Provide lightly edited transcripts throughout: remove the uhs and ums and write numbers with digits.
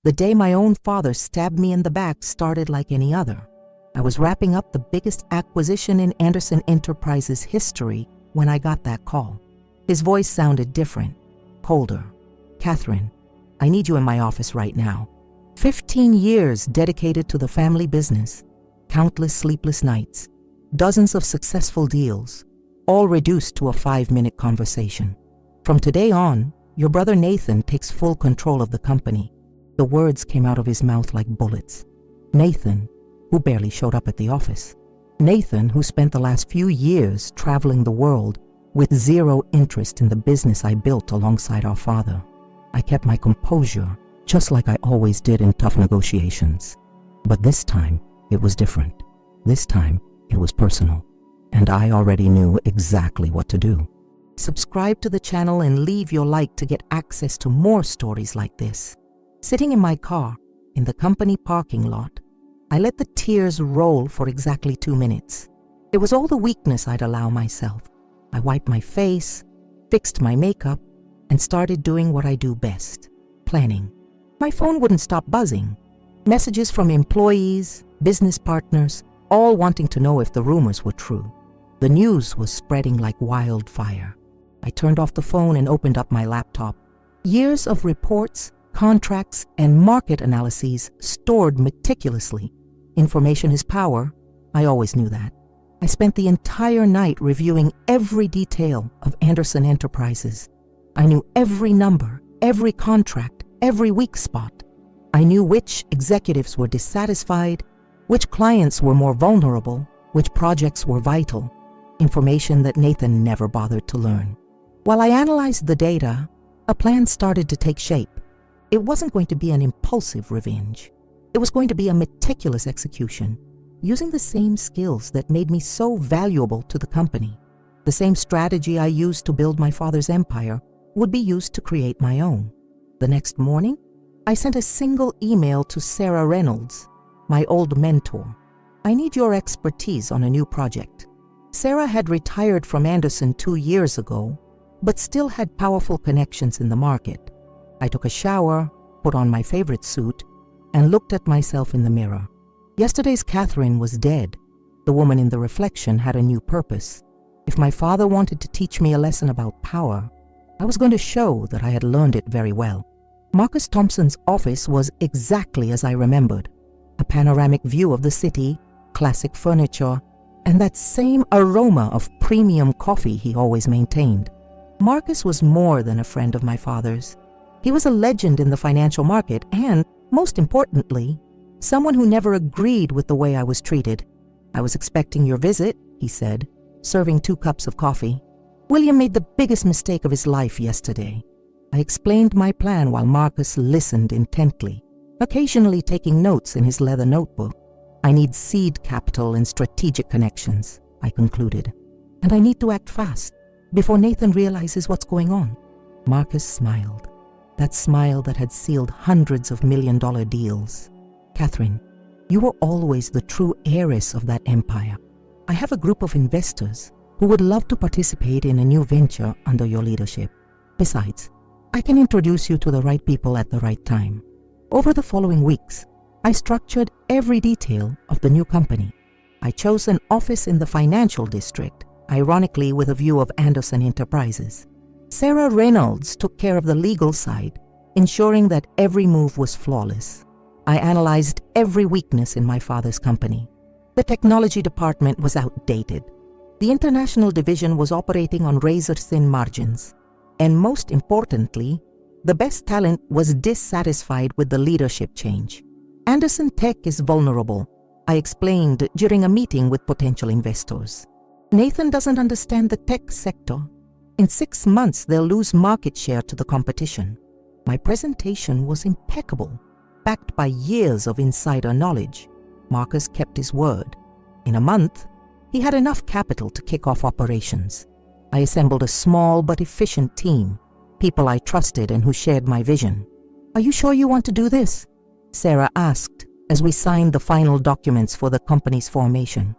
The day my own father stabbed me in the back started like any other. I was wrapping up the biggest acquisition in Anderson Enterprises history when I got that call. His voice sounded different, colder. "Catherine, I need you in my office right now." 15 years dedicated to the family business, countless sleepless nights, dozens of successful deals, all reduced to a 5-minute conversation. "From today on, your brother Nathan takes full control of the company." The words came out of his mouth like bullets. Nathan, who barely showed up at the office. Nathan, who spent the last few years traveling the world with zero interest in the business I built alongside our father. I kept my composure, just like I always did in tough negotiations. But this time, it was different. This time, it was personal. And I already knew exactly what to do. Subscribe to the channel and leave your like to get access to more stories like this. Sitting in my car, in the company parking lot, I let the tears roll for exactly 2 minutes. It was all the weakness I'd allow myself. I wiped my face, fixed my makeup, and started doing what I do best, planning. My phone wouldn't stop buzzing. Messages from employees, business partners, all wanting to know if the rumors were true. The news was spreading like wildfire. I turned off the phone and opened up my laptop. Years of reports, contracts, and market analyses stored meticulously. Information is power. I always knew that. I spent the entire night reviewing every detail of Anderson Enterprises. I knew every number, every contract, every weak spot. I knew which executives were dissatisfied, which clients were more vulnerable, which projects were vital. Information that Nathan never bothered to learn. While I analyzed the data, a plan started to take shape. It wasn't going to be an impulsive revenge. It was going to be a meticulous execution, using the same skills that made me so valuable to the company. The same strategy I used to build my father's empire would be used to create my own. The next morning, I sent a single email to Sarah Reynolds, my old mentor. "I need your expertise on a new project." Sarah had retired from Anderson 2 years ago, but still had powerful connections in the market. I took a shower, put on my favorite suit, and looked at myself in the mirror. Yesterday's Catherine was dead. The woman in the reflection had a new purpose. If my father wanted to teach me a lesson about power, I was going to show that I had learned it very well. Marcus Thompson's office was exactly as I remembered. A panoramic view of the city, classic furniture, and that same aroma of premium coffee he always maintained. Marcus was more than a friend of my father's. He was a legend in the financial market and, most importantly, someone who never agreed with the way I was treated. "I was expecting your visit," he said, serving 2 cups of coffee. "William made the biggest mistake of his life yesterday." I explained my plan while Marcus listened intently, occasionally taking notes in his leather notebook. "I need seed capital and strategic connections," I concluded. "And I need to act fast, before Nathan realizes what's going on." Marcus smiled, that smile that had sealed hundreds of million-dollar deals. "Catherine, you were always the true heiress of that empire. I have a group of investors who would love to participate in a new venture under your leadership. Besides, I can introduce you to the right people at the right time." Over the following weeks, I structured every detail of the new company. I chose an office in the financial district, ironically with a view of Anderson Enterprises. Sarah Reynolds took care of the legal side, ensuring that every move was flawless. I analyzed every weakness in my father's company. The technology department was outdated. The international division was operating on razor-thin margins. And most importantly, the best talent was dissatisfied with the leadership change. Anderson Tech is vulnerable, I explained during a meeting with potential investors. Nathan doesn't understand the tech sector. In 6 months, they'll lose market share to the competition. My presentation was impeccable, backed by years of insider knowledge. Marcus kept his word. In a month, he had enough capital to kick off operations. I assembled a small but efficient team, people I trusted and who shared my vision. "Are you sure you want to do this?" Sarah asked as we signed the final documents for the company's formation.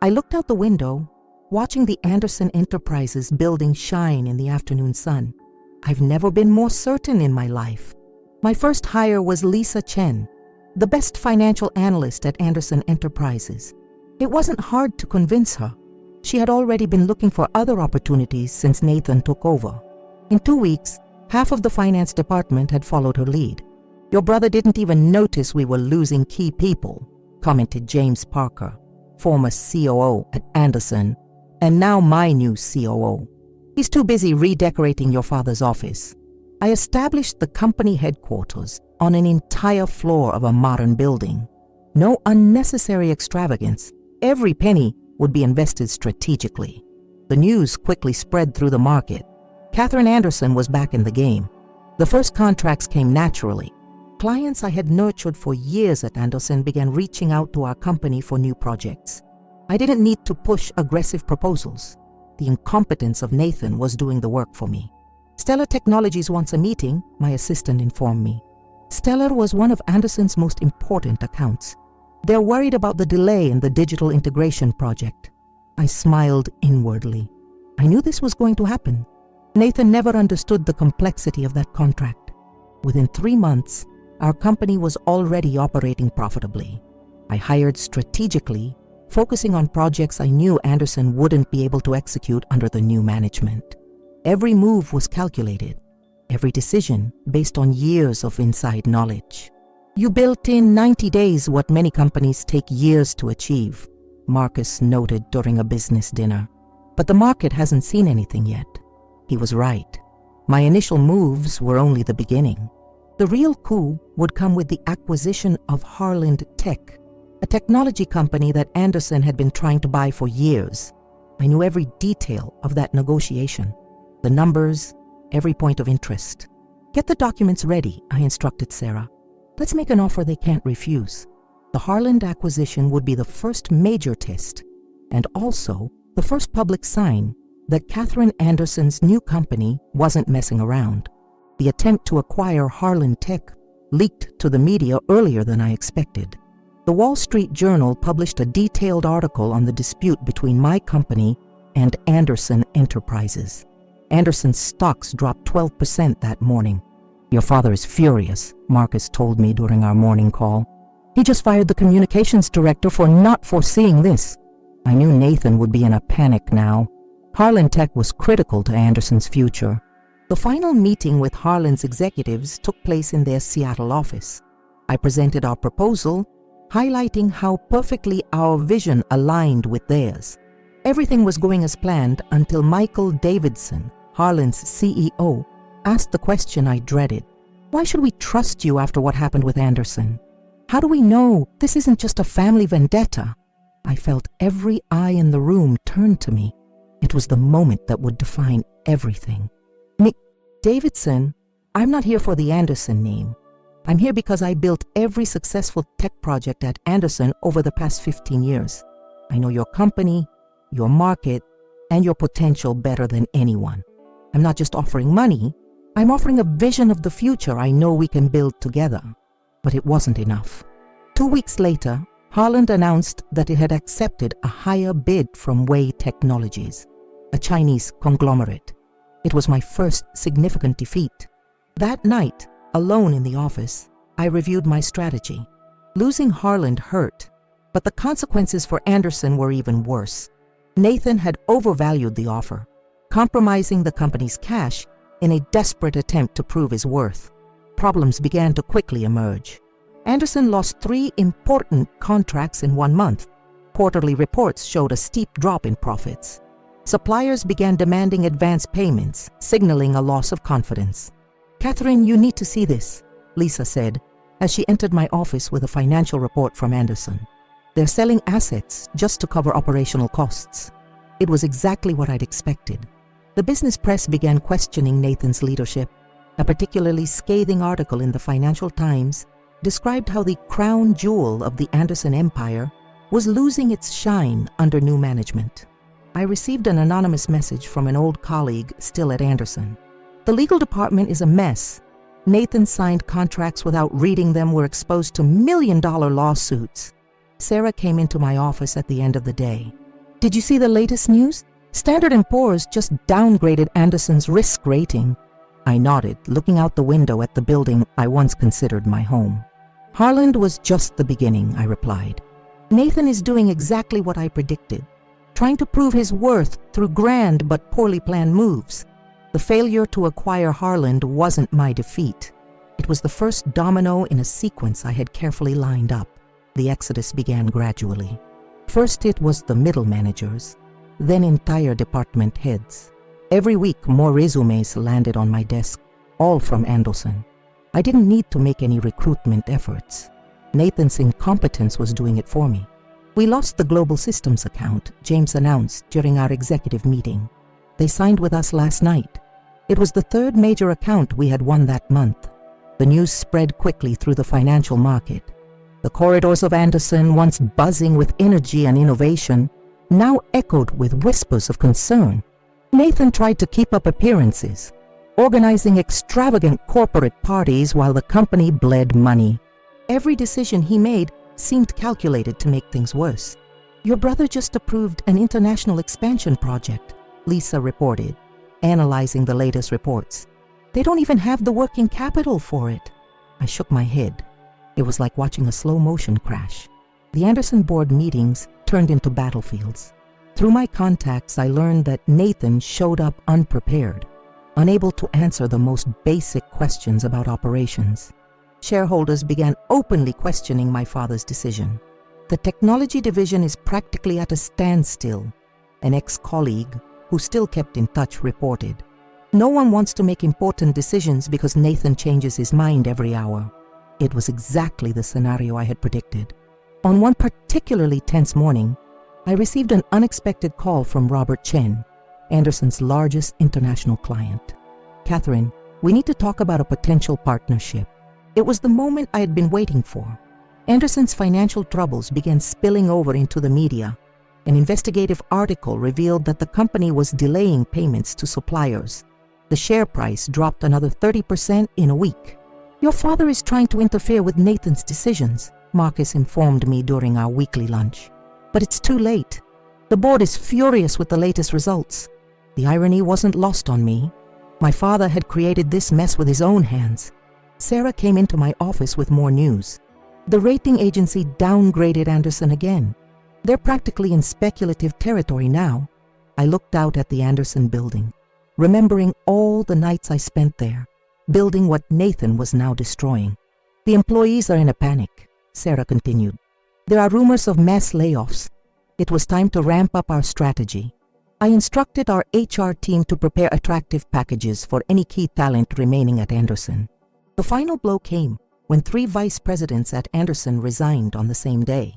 I looked out the window, watching the Anderson Enterprises building shine in the afternoon sun. I've never been more certain in my life. My first hire was Lisa Chen, the best financial analyst at Anderson Enterprises. It wasn't hard to convince her. She had already been looking for other opportunities since Nathan took over. In 2 weeks, half of the finance department had followed her lead. "Your brother didn't even notice we were losing key people," commented James Parker, former COO at Anderson, and now my new COO. "He's too busy redecorating your father's office." I established the company headquarters on an entire floor of a modern building. No unnecessary extravagance. Every penny would be invested strategically. The news quickly spread through the market. Catherine Anderson was back in the game. The first contracts came naturally. Clients I had nurtured for years at Anderson began reaching out to our company for new projects. I didn't need to push aggressive proposals. The incompetence of Nathan was doing the work for me. "Stellar Technologies wants a meeting," my assistant informed me. Stellar was one of Anderson's most important accounts. They're worried about the delay in the digital integration project. I smiled inwardly. I knew this was going to happen. Nathan never understood the complexity of that contract. Within 3 months, our company was already operating profitably. I hired strategically, focusing on projects I knew Anderson wouldn't be able to execute under the new management. Every move was calculated, every decision based on years of inside knowledge. "You built in 90 days what many companies take years to achieve," Marcus noted during a business dinner. "But the market hasn't seen anything yet." He was right. My initial moves were only the beginning. The real coup would come with the acquisition of Harland Tech, a technology company that Anderson had been trying to buy for years. I knew every detail of that negotiation, the numbers, every point of interest. "Get the documents ready," I instructed Sarah. "Let's make an offer they can't refuse." The Harland acquisition would be the first major test, and also the first public sign that Catherine Anderson's new company wasn't messing around. The attempt to acquire Harland Tech leaked to the media earlier than I expected. The Wall Street Journal published a detailed article on the dispute between my company and Anderson Enterprises. Anderson's stocks dropped 12% that morning. "Your father is furious," Marcus told me during our morning call. "He just fired the communications director for not foreseeing this." I knew Nathan would be in a panic now. Harland Tech was critical to Anderson's future. The final meeting with Harland's executives took place in their Seattle office. I presented our proposal, highlighting how perfectly our vision aligned with theirs. Everything was going as planned until Michael Davidson, Harland's CEO, asked the question I dreaded. "Why should we trust you after what happened with Anderson? How do we know this isn't just a family vendetta?" I felt every eye in the room turn to me. It was the moment that would define everything. "Davidson, I'm not here for the Anderson name. I'm here because I built every successful tech project at Anderson over the past 15 years. I know your company, your market, and your potential better than anyone. I'm not just offering money, I'm offering a vision of the future I know we can build together." But it wasn't enough. 2 weeks later, Harland announced that it had accepted a higher bid from Wei Technologies, a Chinese conglomerate. It was my first significant defeat. That night, alone in the office, I reviewed my strategy. Losing Harland hurt, but the consequences for Anderson were even worse. Nathan had overvalued the offer, compromising the company's cash in a desperate attempt to prove his worth. Problems began to quickly emerge. Anderson lost 3 important contracts in 1 month. Quarterly reports showed a steep drop in profits. Suppliers began demanding advance payments, signaling a loss of confidence. "Catherine, you need to see this," Lisa said, as she entered my office with a financial report from Anderson. "They're selling assets just to cover operational costs." It was exactly what I'd expected. The business press began questioning Nathan's leadership. A particularly scathing article in the Financial Times described how the crown jewel of the Anderson empire was losing its shine under new management. I received an anonymous message from an old colleague still at Anderson. "The legal department is a mess. Nathan signed contracts without reading them, were exposed to million-dollar lawsuits." Sarah came into my office at the end of the day. "Did you see the latest news? Standard & Poor's just downgraded Anderson's risk rating. I nodded, looking out the window at the building I once considered my home. Harland was just the beginning, I replied. Nathan is doing exactly what I predicted, trying to prove his worth through grand but poorly planned moves. The failure to acquire Harland wasn't my defeat. It was the first domino in a sequence I had carefully lined up. The exodus began gradually. First it was the middle managers, then entire department heads. Every week more resumes landed on my desk, all from Anderson. I didn't need to make any recruitment efforts. Nathan's incompetence was doing it for me. We lost the global systems account, James announced during our executive meeting. They signed with us last night. It was the third major account we had won that month. The news spread quickly through the financial market. The corridors of Anderson, once buzzing with energy and innovation, now echoed with whispers of concern. Nathan tried to keep up appearances, organizing extravagant corporate parties while the company bled money. Every decision he made seemed calculated to make things worse. Your brother just approved an international expansion project, Lisa reported, analyzing the latest reports. They don't even have the working capital for it. I shook my head. It was like watching a slow-motion crash. The Anderson board meetings turned into battlefields. Through my contacts, I learned that Nathan showed up unprepared, unable to answer the most basic questions about operations. Shareholders began openly questioning my father's decision. The technology division is practically at a standstill, an ex-colleague who still kept in touch reported. No one wants to make important decisions because Nathan changes his mind every hour. It was exactly the scenario I had predicted. On one particularly tense morning, I received an unexpected call from Robert Chen, Anderson's largest international client. Catherine, we need to talk about a potential partnership. It was the moment I had been waiting for. Anderson's financial troubles began spilling over into the media. An investigative article revealed that the company was delaying payments to suppliers. The share price dropped another 30% in a week. Your father is trying to interfere with Nathan's decisions, Marcus informed me during our weekly lunch. But it's too late. The board is furious with the latest results. The irony wasn't lost on me. My father had created this mess with his own hands. Sarah came into my office with more news. The rating agency downgraded Anderson again. They're practically in speculative territory now. I looked out at the Anderson building, remembering all the nights I spent there, building what Nathan was now destroying. The employees are in a panic, Sarah continued. There are rumors of mass layoffs. It was time to ramp up our strategy. I instructed our HR team to prepare attractive packages for any key talent remaining at Anderson. The final blow came when 3 vice presidents at Anderson resigned on the same day.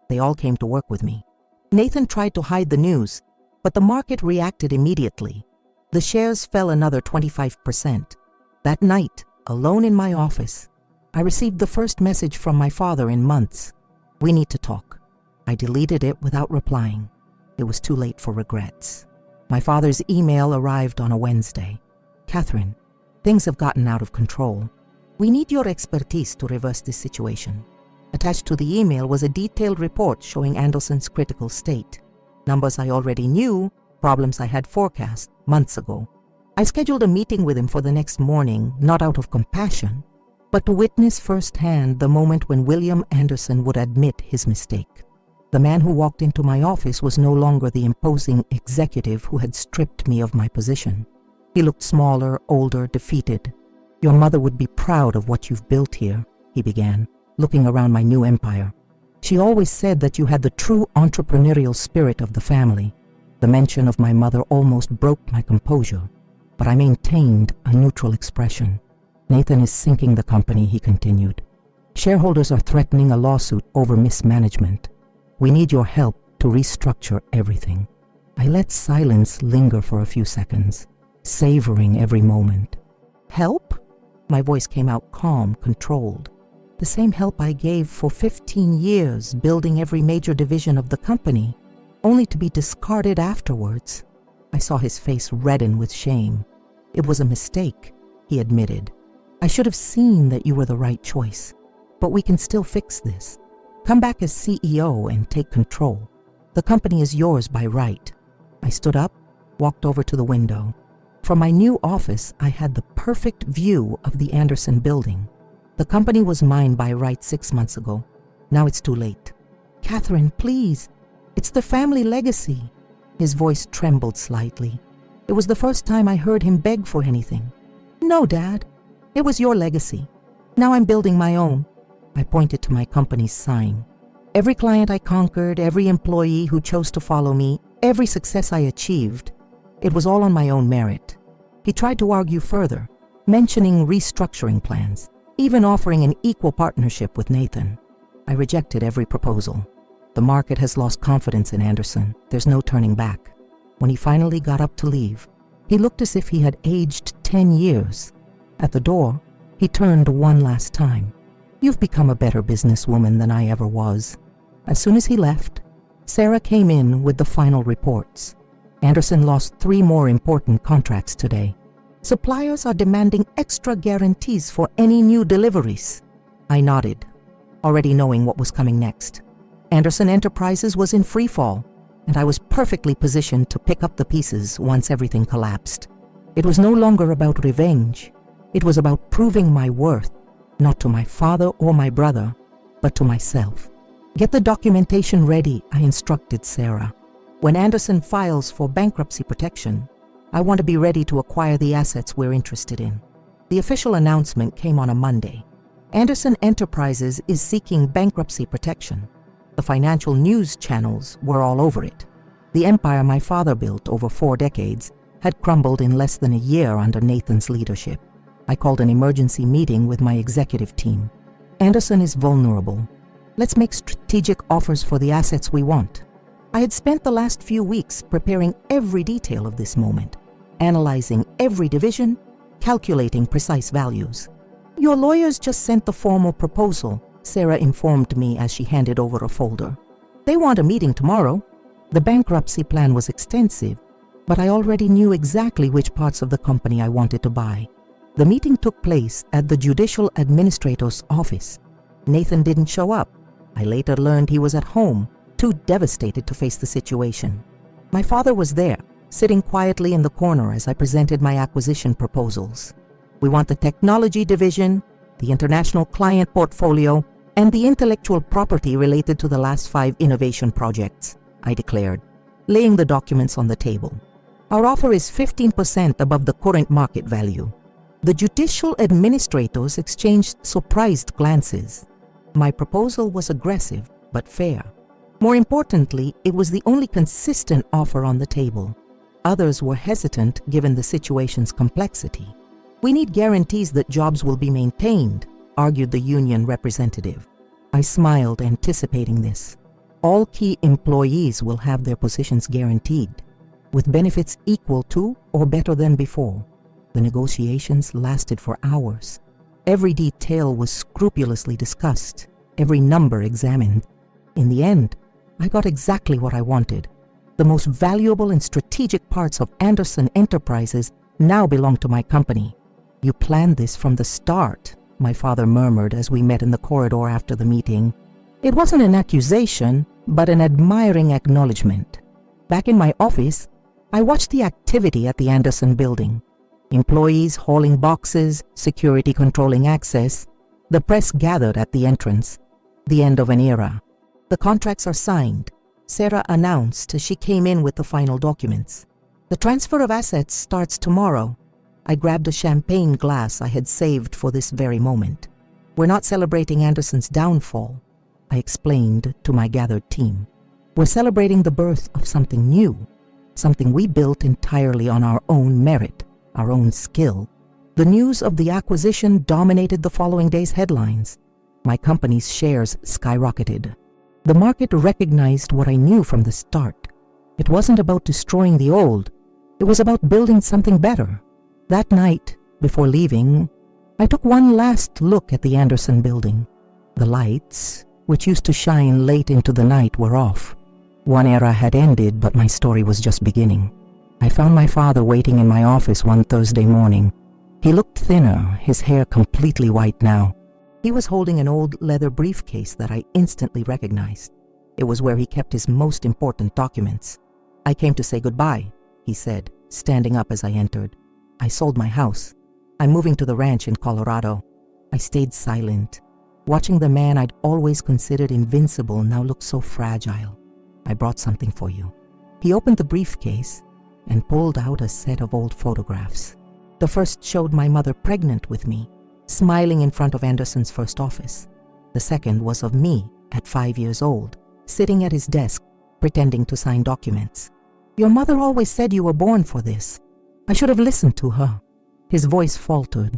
They all came to work with me. Nathan tried to hide the news, but the market reacted immediately. The shares fell another 25%. That night, alone in my office, I received the first message from my father in months. We need to talk. I deleted it without replying. It was too late for regrets. My father's email arrived on a Wednesday. Catherine, things have gotten out of control. We need your expertise to reverse this situation. Attached to the email was a detailed report showing Anderson's critical state. Numbers I already knew, problems I had forecast months ago. I scheduled a meeting with him for the next morning, not out of compassion, but to witness firsthand the moment when William Anderson would admit his mistake. The man who walked into my office was no longer the imposing executive who had stripped me of my position. He looked smaller, older, defeated. Your mother would be proud of what you've built here, he began, looking around my new empire. She always said that you had the true entrepreneurial spirit of the family. The mention of my mother almost broke my composure, but I maintained a neutral expression. Nathan is sinking the company, he continued. Shareholders are threatening a lawsuit over mismanagement. We need your help to restructure everything. I let silence linger for a few seconds, savoring every moment. Help? My voice came out calm, controlled. The same help I gave for 15 years, building every major division of the company, only to be discarded afterwards. I saw his face redden with shame. It was a mistake, he admitted. I should have seen that you were the right choice, but we can still fix this. Come back as CEO and take control. The company is yours by right. I stood up, walked over to the window. From my new office, I had the perfect view of the Anderson building. The company was mine by right 6 months ago. Now it's too late. Catherine, please. It's the family legacy. His voice trembled slightly. It was the first time I heard him beg for anything. No, Dad. It was your legacy. Now I'm building my own. I pointed to my company's sign. Every client I conquered, every employee who chose to follow me, every success I achieved, it was all on my own merit. He tried to argue further, mentioning restructuring plans, even offering an equal partnership with Nathan. I rejected every proposal. The market has lost confidence in Anderson. There's no turning back. When he finally got up to leave, he looked as if he had aged 10 years. At the door, he turned one last time. You've become a better businesswoman than I ever was. As soon as he left, Sarah came in with the final reports. Anderson lost 3 more important contracts today. Suppliers are demanding extra guarantees for any new deliveries. I nodded, already knowing what was coming next. Anderson Enterprises was in free fall, and I was perfectly positioned to pick up the pieces once everything collapsed. It was no longer about revenge. It was about proving my worth, not to my father or my brother, but to myself. Get the documentation ready, I instructed Sarah. When Anderson files for bankruptcy protection, I want to be ready to acquire the assets we're interested in. The official announcement came on a Monday. Anderson Enterprises is seeking bankruptcy protection. The financial news channels were all over it. The empire my father built over 4 decades had crumbled in less than a year under Nathan's leadership. I called an emergency meeting with my executive team. Anderson is vulnerable. Let's make strategic offers for the assets we want. I had spent the last few weeks preparing every detail of this moment, analyzing every division, calculating precise values. Your lawyers just sent the formal proposal, Sarah informed me as she handed over a folder. They want a meeting tomorrow. The bankruptcy plan was extensive, but I already knew exactly which parts of the company I wanted to buy. The meeting took place at the Judicial Administrator's office. Nathan didn't show up. I later learned he was at home, too devastated to face the situation. My father was there, sitting quietly in the corner as I presented my acquisition proposals. We want the technology division, the international client portfolio, and the intellectual property related to the last 5 innovation projects, I declared, laying the documents on the table. Our offer is 15% above the current market value. The judicial administrators exchanged surprised glances. My proposal was aggressive, but fair. More importantly, it was the only consistent offer on the table. Others were hesitant given the situation's complexity. We need guarantees that jobs will be maintained, argued the union representative. I smiled, anticipating this. All key employees will have their positions guaranteed, with benefits equal to or better than before. The negotiations lasted for hours. Every detail was scrupulously discussed, every number examined. In the end, I got exactly what I wanted. The most valuable and strategic parts of Anderson Enterprises now belong to my company. You planned this from the start, my father murmured as we met in the corridor after the meeting. It wasn't an accusation, but an admiring acknowledgement. Back in my office, I watched the activity at the Anderson building. Employees hauling boxes, security controlling access. The press gathered at the entrance. The end of an era. The contracts are signed, Sarah announced as she came in with the final documents. The transfer of assets starts tomorrow. I grabbed a champagne glass I had saved for this very moment. We're not celebrating Anderson's downfall, I explained to my gathered team. We're celebrating the birth of something new, something we built entirely on our own merit, our own skill. The news of the acquisition dominated the following day's headlines. My company's shares skyrocketed. The market recognized what I knew from the start. It wasn't about destroying the old. It was about building something better. That night, before leaving, I took one last look at the Anderson building. The lights, which used to shine late into the night, were off. One era had ended, but my story was just beginning. I found my father waiting in my office one Thursday morning. He looked thinner, his hair completely white now. He was holding an old leather briefcase that I instantly recognized. It was where he kept his most important documents. I came to say goodbye, he said, standing up as I entered. I sold my house. I'm moving to the ranch in Colorado. I stayed silent, watching the man I'd always considered invincible now look so fragile. I brought something for you. He opened the briefcase and pulled out a set of old photographs. The first showed my mother pregnant with me, smiling in front of Anderson's first office. The second was of me at 5 years old, sitting at his desk, pretending to sign documents. Your mother always said you were born for this. I should have listened to her. His voice faltered.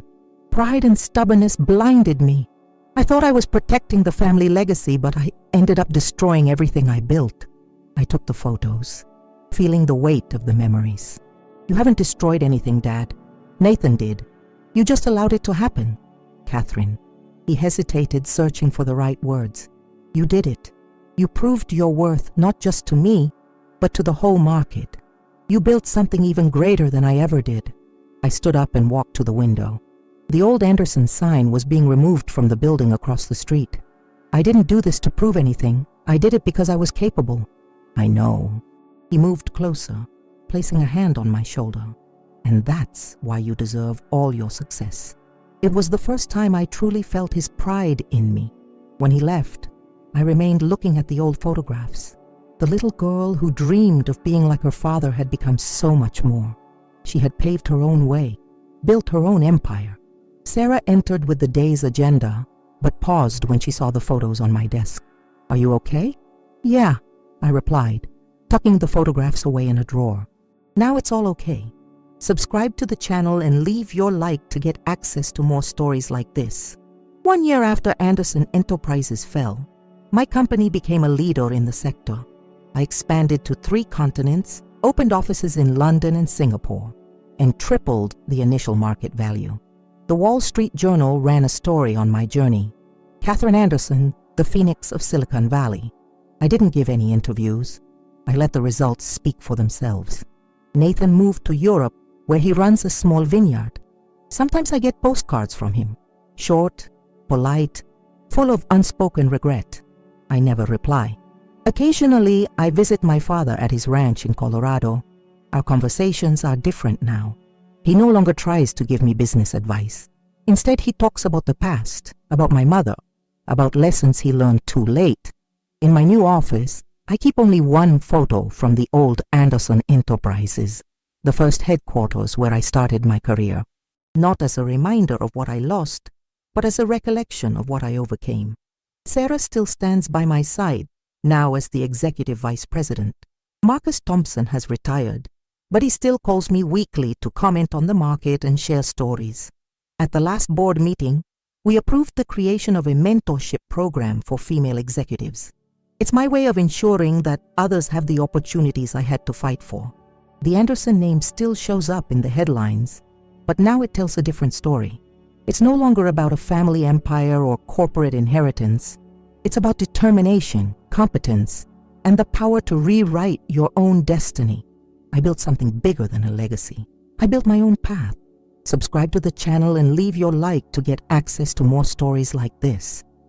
Pride and stubbornness blinded me. I thought I was protecting the family legacy, but I ended up destroying everything I built. I took the photos, feeling the weight of the memories. You haven't destroyed anything, Dad. Nathan did. You just allowed it to happen. Catherine. He hesitated, searching for the right words. You did it. You proved your worth not just to me, but to the whole market. You built something even greater than I ever did. I stood up and walked to the window. The old Anderson sign was being removed from the building across the street. I didn't do this to prove anything. I did it because I was capable. I know. He moved closer, placing a hand on my shoulder. And that's why you deserve all your success. It was the first time I truly felt his pride in me. When he left, I remained looking at the old photographs. The little girl who dreamed of being like her father had become so much more. She had paved her own way, built her own empire. Sarah entered with the day's agenda, but paused when she saw the photos on my desk. Are you okay? Yeah, I replied, tucking the photographs away in a drawer. Now it's all okay. Subscribe to the channel and leave your like to get access to more stories like this. 1 year after Anderson Enterprises fell, my company became a leader in the sector. I expanded to 3 continents, opened offices in London and Singapore, and tripled the initial market value. The Wall Street Journal ran a story on my journey. Catherine Anderson, the Phoenix of Silicon Valley. I didn't give any interviews. I let the results speak for themselves. Nathan moved to Europe, where he runs a small vineyard. Sometimes I get postcards from him, short, polite, full of unspoken regret. I never reply. Occasionally, I visit my father at his ranch in Colorado. Our conversations are different now. He no longer tries to give me business advice. Instead, he talks about the past, about my mother, about lessons he learned too late. In my new office, I keep only 1 photo from the old Anderson Enterprises, the first headquarters where I started my career. Not as a reminder of what I lost, but as a recollection of what I overcame. Sarah still stands by my side, now as the executive vice president. Marcus Thompson has retired, but he still calls me weekly to comment on the market and share stories. At the last board meeting, we approved the creation of a mentorship program for female executives. It's my way of ensuring that others have the opportunities I had to fight for. The Anderson name still shows up in the headlines, but now it tells a different story. It's no longer about a family empire or corporate inheritance. It's about determination, competence, and the power to rewrite your own destiny. I built something bigger than a legacy. I built my own path. Subscribe to the channel and leave your like to get access to more stories like this.